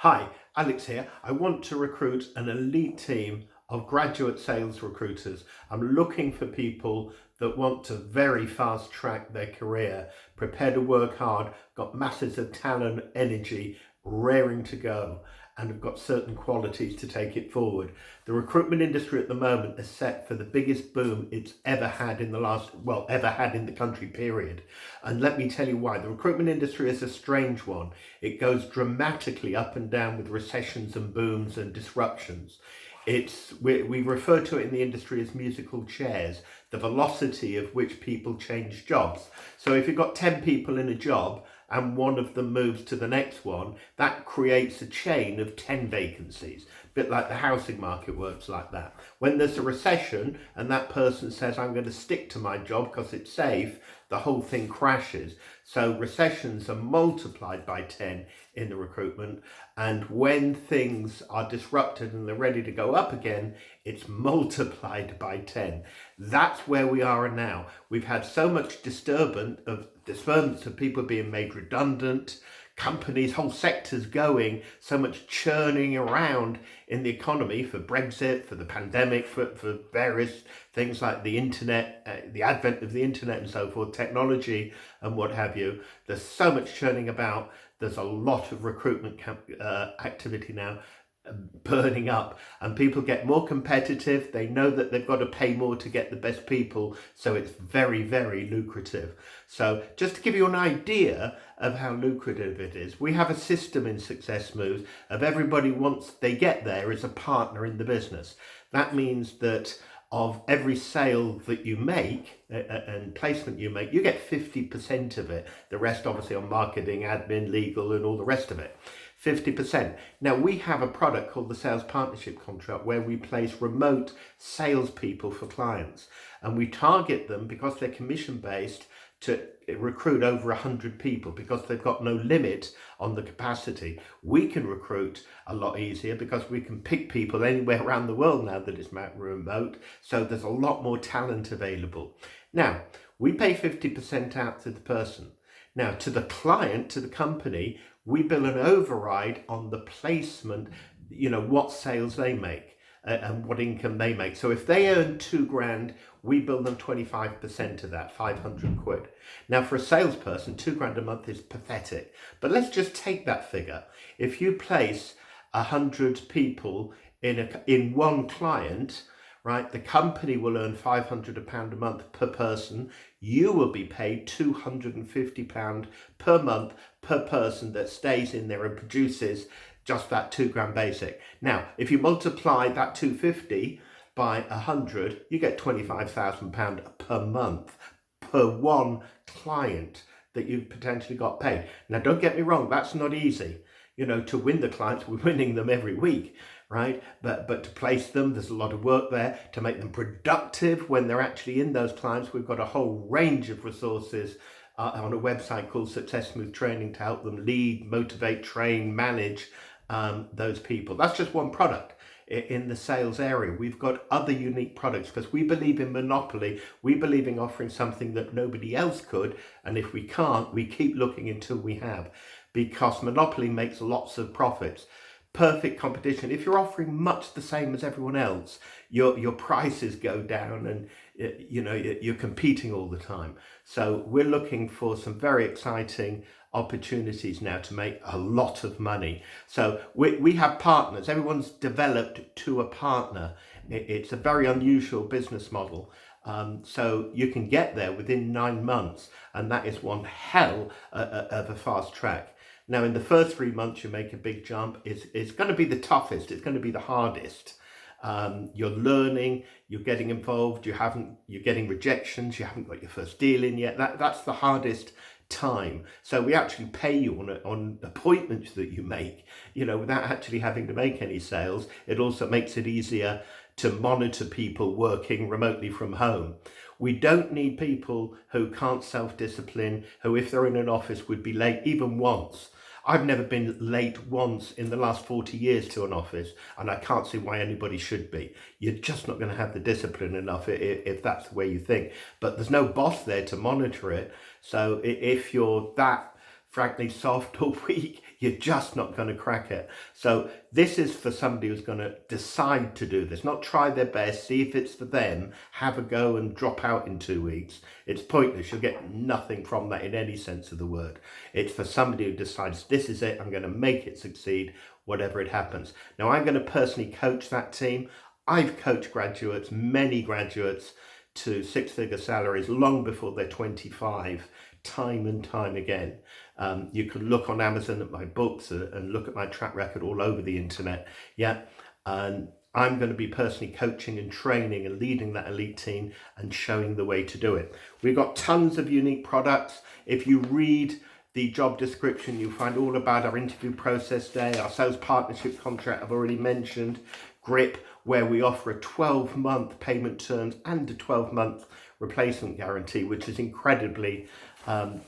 Hi, Alex here. I want to recruit an elite team of graduate sales recruiters. I'm looking for people that want to very fast track their career, prepare to work hard, got masses of talent, energy, raring to go, and have got certain qualities to take it forward. The recruitment industry at the moment is set for the biggest boom it's ever had in the country, period. And let me tell you why. The recruitment industry is a strange one. It goes dramatically up and down with recessions and booms and disruptions. We refer to it in the industry as musical chairs, the velocity of which people change jobs. So if you've got 10 people in a job and one of them moves to the next one, that creates a chain of 10 vacancies. A bit like the housing market works like that. When there's a recession and that person says, I'm going to stick to my job because it's safe, the whole thing crashes. So recessions are multiplied by 10 in the recruitment. And when things are disrupted and they're ready to go up again, it's multiplied by 10. That's where we are now. We've had so much disturbance of people being made redundant, companies, whole sectors going, so much churning around in the economy for Brexit, for the pandemic, for various things like the internet, the advent of the internet and so forth, technology and what have you. There's so much churning about. There's a lot of recruitment activity now burning up, and people get more competitive. They know that they've got to pay more to get the best people, so it's very, very lucrative. So just to give you an idea of how lucrative it is, we have a system in Success Moves of everybody, once they get there, is a partner in the business. That means that of every sale that you make and placement you make, you get 50% of it. The rest obviously on marketing, admin, legal and all the rest of it. 50%. Now we have a product called the Sales Partnership Contract where we place remote salespeople for clients, and we target them because they're commission based to recruit over 100 people because they've got no limit on the capacity. We can recruit a lot easier because we can pick people anywhere around the world now that it's remote, so there's a lot more talent available. Now, we pay 50% out to the person. Now, to the client, to the company, we bill an override on the placement, what sales they make and what income they make. So if they earn £2,000, we bill them 25% of that, 500 quid. Now for a salesperson, £2,000 a month is pathetic. But let's just take that figure. If you place 100 people in one client, right, the company will earn £500 a month per person. You will be paid £250 per month per person that stays in there and produces just that £2,000 basic. Now, if you multiply that 250 by 100, you get £25,000 per month per one client that you've potentially got paid. Now, don't get me wrong, that's not easy. To win the clients, we're winning them every week, right? But to place them, there's a lot of work there. To make them productive when they're actually in those clients, we've got a whole range of resources on a website called Success Smooth Training to help them lead, motivate, train, manage those people. That's just one product in the sales area. We've got other unique products because we believe in monopoly. We believe in offering something that nobody else could, and if we can't, we keep looking until we have, because monopoly makes lots of profits. Perfect competition. If you're offering much the same as everyone else, your prices go down and you're competing all the time. So we're looking for some very exciting opportunities now to make a lot of money. So we have partners. Everyone's developed to a partner. It's a very unusual business model. So you can get there within 9 months, and that is one hell of a fast track. Now, in the first 3 months, you make a big jump. It's going to be the toughest. It's going to be the hardest. You're learning, you're getting involved, you're getting rejections, you haven't got your first deal in yet. That's the hardest time. So we actually pay you on appointments that you make, without actually having to make any sales. It also makes it easier to monitor people working remotely from home. We don't need people who can't self-discipline, who if they're in an office would be late even once. I've never been late once in the last 40 years to an office, and I can't see why anybody should be. You're just not going to have the discipline enough if that's the way you think. But there's no boss there to monitor it. So if you're that frankly soft or weak, you're just not going to crack it. So this is for somebody who's going to decide to do this, not try their best, see if it's for them, have a go and drop out in 2 weeks. It's pointless. You'll get nothing from that in any sense of the word. It's for somebody who decides, this is it, I'm going to make it succeed, whatever it happens. Now, I'm going to personally coach that team. I've coached graduates, many graduates, to six-figure salaries long before they're 25, time and time again. You can look on Amazon at my books and look at my track record all over the internet. Yeah, and I'm going to be personally coaching and training and leading that elite team and showing the way to do it. We've got tons of unique products. If you read the job description, you'll find all about our interview process day, our sales partnership contract I've already mentioned, GRIP, where we offer a 12-month payment terms and a 12-month replacement guarantee, which is incredibly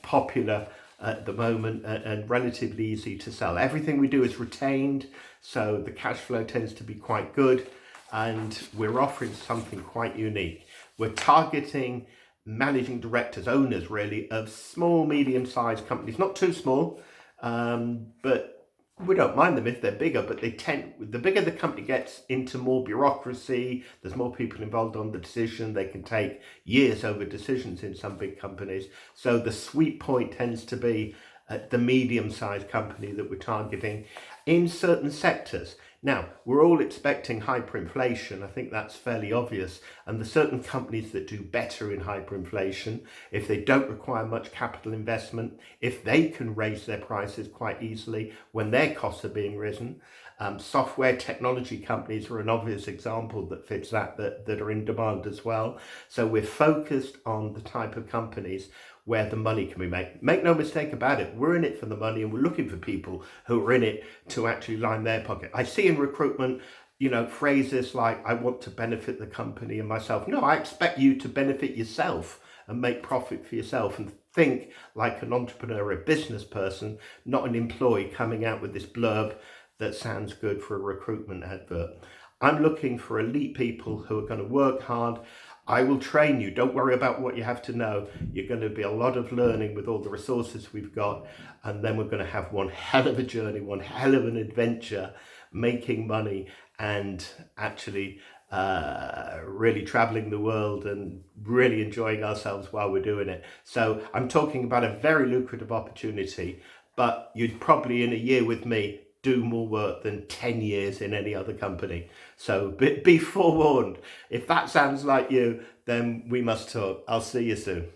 popular at the moment and relatively easy to sell. Everything we do is retained, so the cash flow tends to be quite good, and we're offering something quite unique. We're targeting managing directors, owners really, of small, medium-sized companies, not too small, but we don't mind them if they're bigger, but the bigger the company gets into more bureaucracy, there's more people involved on the decision, they can take years over decisions in some big companies. So the sweet point tends to be the medium-sized company that we're targeting in certain sectors. Now, we're all expecting hyperinflation. I think that's fairly obvious. And there's certain companies that do better in hyperinflation if they don't require much capital investment, if they can raise their prices quite easily when their costs are being risen. Software technology companies are an obvious example that fits that are in demand as well. So we're focused on the type of companies where the money can be made. Make no mistake about it, we're in it for the money, and we're looking for people who are in it to actually line their pocket. I see in recruitment, phrases like, I want to benefit the company and myself. No, I expect you to benefit yourself and make profit for yourself and think like an entrepreneur, a business person, not an employee coming out with this blurb that sounds good for a recruitment advert. I'm looking for elite people who are going to work hard. I will train you. Don't worry about what you have to know. You're going to be a lot of learning with all the resources we've got. And then we're going to have one hell of a journey, one hell of an adventure, making money and actually really traveling the world and really enjoying ourselves while we're doing it. So I'm talking about a very lucrative opportunity, but you'd probably in a year with me do more work than 10 years in any other company. So be forewarned. If that sounds like you, then we must talk. I'll see you soon.